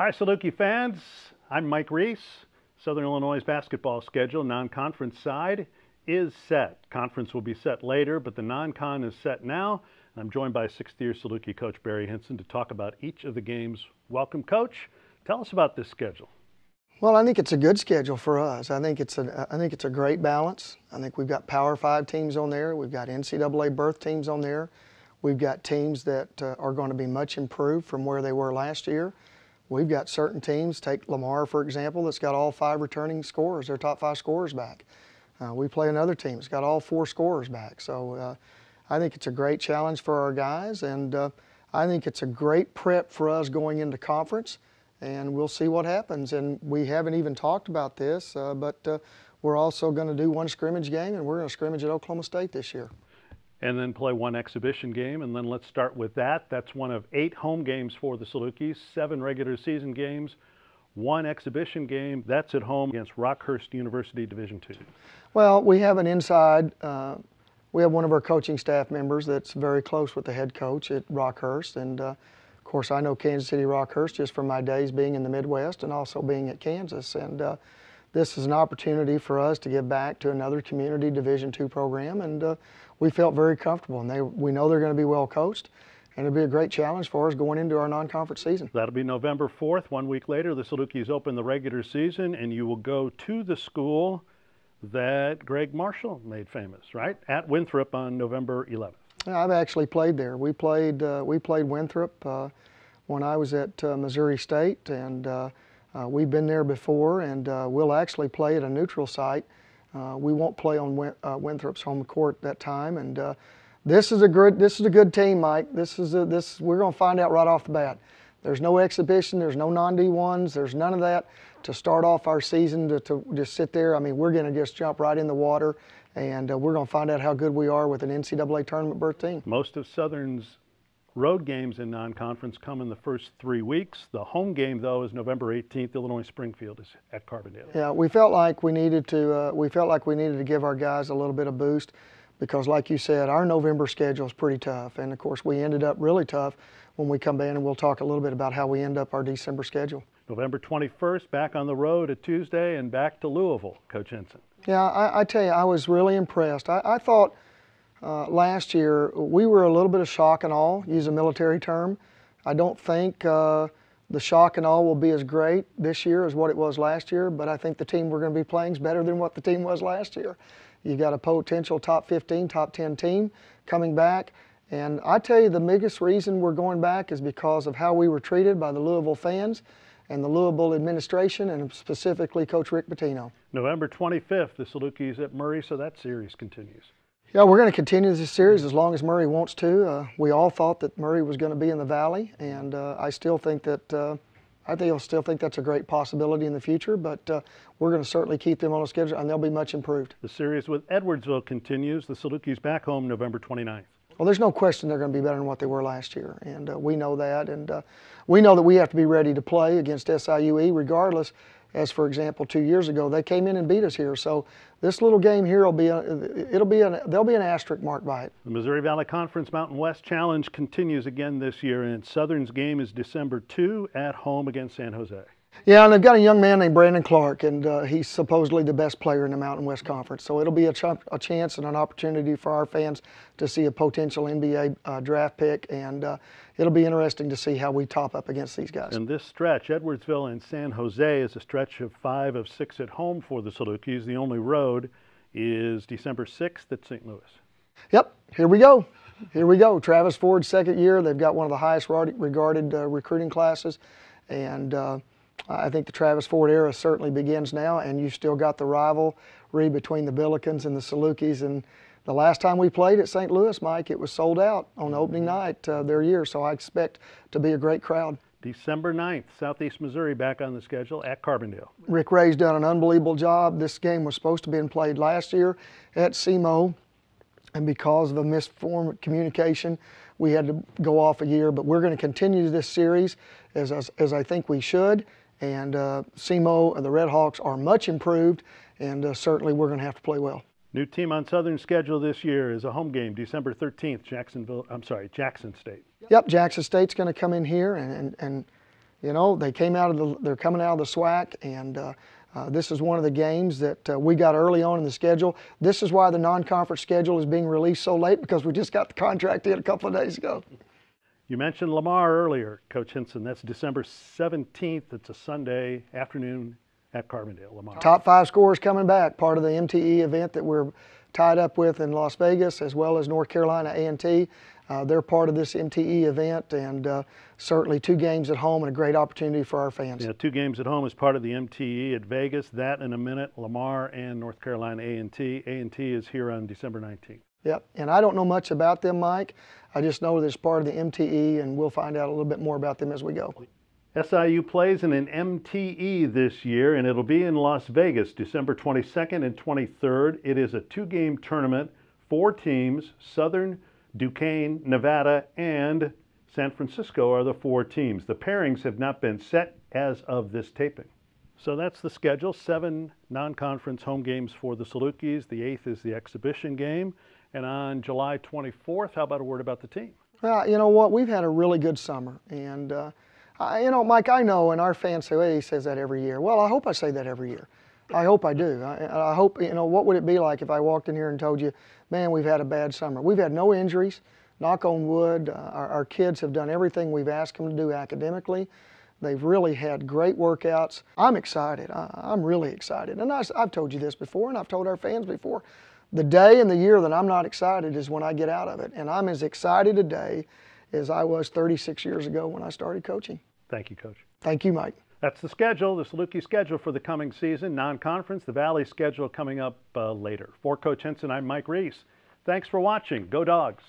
Hi, Saluki fans. I'm Mike Reis. Southern Illinois' basketball schedule, non-conference side, is set. Conference will be set later, but the non-con is set now. I'm joined by sixth-year Saluki coach Barry Hinson to talk about each of the games. Welcome, Coach. Tell us about this schedule. Well, I think it's a good schedule for us. I think it's a great balance. I think we've got Power 5 teams on there. We've got NCAA berth teams on there. We've got teams that are going to be much improved from where they were last year. We've got certain teams, take Lamar for example, that's got all 5 returning scorers, their top 5 scorers back. We play another team that's got all 4 scorers back. So I think it's a great challenge for our guys, and I think it's a great prep for us going into conference, and we'll see what happens. And we haven't even talked about this, but we're also going to do one scrimmage game, and we're going to scrimmage at Oklahoma State this year. And then play one exhibition game, and then let's start with that. That's one of 8 home games for the Salukis, 7 regular season games, 1 exhibition game. That's at home against Rockhurst University Division II. Well, we have an inside, we have one of our coaching staff members that's very close with the head coach at Rockhurst, and of course I know Kansas City Rockhurst just from my days being in the Midwest and also being at Kansas, and this is an opportunity for us to give back to another community Division II program, and we felt very comfortable, and we know they're going to be well coached, and it'll be a great challenge for us going into our non-conference season. That'll be November 4th. 1 week later, the Salukis open the regular season, and you will go to the school that Greg Marshall made famous, right? At Winthrop on November 11th. I've actually played there. We played Winthrop when I was at Missouri State, and we've been there before, and we'll actually play at a neutral site. We won't play on Winthrop's home court that time, and this is a good team, Mike. We're going to find out right off the bat. There's no exhibition, there's no non-D1s, there's none of that to start off our season to just sit there. I mean, we're going to just jump right in the water, and we're going to find out how good we are with an NCAA tournament berth team. Most of Southern's road games in non-conference come in the first 3 weeks. The home game, though, is November 18th. Illinois Springfield is at Carbondale. Yeah, we felt like we needed to give our guys a little bit of boost because, like you said, our November schedule is pretty tough, and of course we ended up really tough when we come in, and we'll talk a little bit about how we end up our December schedule. November 21st, back on the road at Tuesday and back to Louisville, Coach Hinson. Yeah, I tell you, I was really impressed. I thought last year we were a little bit of shock and awe, use a military term. I don't think the shock and awe will be as great this year as what it was last year, but I think the team we're going to be playing is better than what the team was last year. You got a potential top 15, top 10 team coming back, and I tell you the biggest reason we're going back is because of how we were treated by the Louisville fans and the Louisville administration, and specifically Coach Rick Pitino. November 25th, the Salukis at Murray, so that series continues. Yeah, we're going to continue this series as long as Murray wants to. We all thought that Murray was going to be in the Valley, and I still think that I'll still think that's a great possibility in the future. But we're going to certainly keep them on the schedule, and they'll be much improved. The series with Edwardsville continues. The Salukis back home November 29th. Well, there's no question they're going to be better than what they were last year, and we know that, and we know that we have to be ready to play against SIUE regardless. As for example, 2 years ago, they came in and beat us here. So this little game here there'll be an asterisk marked by it. The Missouri Valley Conference Mountain West Challenge continues again this year, and Southern's game is December 2 at home against San Jose. Yeah, and they've got a young man named Brandon Clark, and he's supposedly the best player in the Mountain West Conference. So it'll be a chance and an opportunity for our fans to see a potential NBA draft pick, and it'll be interesting to see how we top up against these guys. And this stretch, Edwardsville and San Jose, is a stretch of 5 of 6 at home for the Salukis. The only road is December 6th at St. Louis. Yep, here we go. Here we go. Travis Ford's second year. They've got one of the highest regarded recruiting classes, and I think the Travis Ford era certainly begins now, and you've still got the rivalry between the Billikens and the Salukis. And the last time we played at St. Louis, Mike, it was sold out on opening night their year, so I expect to be a great crowd. December 9th, Southeast Missouri back on the schedule at Carbondale. Rick Ray's done an unbelievable job. This game was supposed to be played last year at SEMO, and because of a misformed communication, we had to go off a year, but we're going to continue this series as I think we should. And SEMO and the Red Hawks are much improved, and certainly we're going to have to play well. New team on Southern's schedule this year is a home game, December 13th, Jackson State. Yep, Jackson State's going to come in here, and You know, they're coming out of the SWAC, and this is one of the games that we got early on in the schedule. This is why the non-conference schedule is being released so late, because we just got the contract in a couple of days ago. You mentioned Lamar earlier, Coach Hinson. That's December 17th. It's a Sunday afternoon at Carbondale, Lamar. Top 5 scorers coming back, part of the MTE event that we're tied up with in Las Vegas, as well as North Carolina A&T. They're part of this MTE event, and certainly 2 games at home and a great opportunity for our fans. Yeah, 2 games at home as part of the MTE at Vegas. That in a minute, Lamar and North Carolina A&T. A&T is here on December 19th. Yep, and I don't know much about them, Mike. I just know that it's part of the MTE, and we'll find out a little bit more about them as we go. SIU plays in an MTE this year, and it'll be in Las Vegas, December 22nd and 23rd. It is a 2-game tournament, 4 teams. Southern, Duquesne, Nevada, and San Francisco are the 4 teams. The pairings have not been set as of this taping. So that's the schedule. 7 non-conference home games for the Salukis. The 8th is the exhibition game. And on July 24th, how about a word about the team? Well, you know what? We've had a really good summer. And, you know, Mike, I know, and our fans say, well, he says that every year. Well, I hope I say that every year. I hope I do. I hope, you know, what would it be like if I walked in here and told you, man, we've had a bad summer. We've had no injuries, knock on wood. Our kids have done everything we've asked them to do academically. They've really had great workouts. I'm excited. I'm really excited. And I've told you this before, and I've told our fans before. The day and the year that I'm not excited is when I get out of it. And I'm as excited today as I was 36 years ago when I started coaching. Thank you, Coach. Thank you, Mike. That's the schedule, the Saluki schedule for the coming season. Non-conference, the Valley schedule coming up later. For Coach Hinson, I'm Mike Reis. Thanks for watching. Go Dogs.